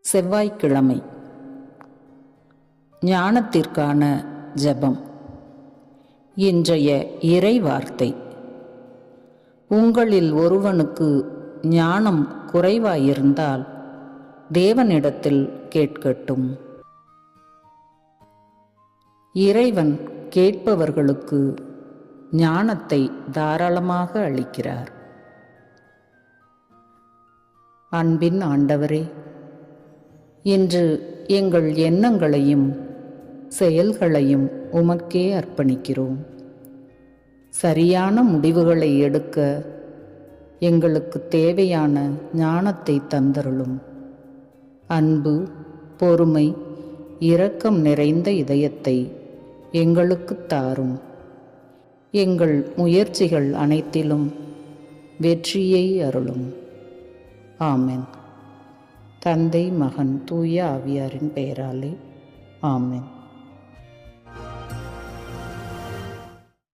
செவ்வாய்க்கிழமை ஞானத்திற்கான ஜெபம். இன்றைய இறை வார்த்தை: உங்களில் ஒருவனுக்கு ஞானம் குறைவாயிருந்தால் தேவனிடத்தில் கேட்கட்டும். இறைவன் கேட்பவர்களுக்கு ஞானத்தை தாராளமாக அளிக்கிறார். அன்பின் ஆண்டவரே, இன்று எங்கள் எண்ணங்களையும் செயல்களையும் உமக்கே அர்ப்பணிக்கிறோம். சரியான முடிவுகளை எடுக்க எங்களுக்கு தேவையான ஞானத்தை தந்தருளும். அன்பு, பொறுமை, இரக்கம் நிறைந்த இதயத்தை எங்களுக்கு தாரும். எங்கள் முயற்சிகள் அனைத்திலும் வெற்றியை அருளும். ஆமென். தந்தை, மகன், தூய ஆவியாரின் பெயராலே ஆமென்.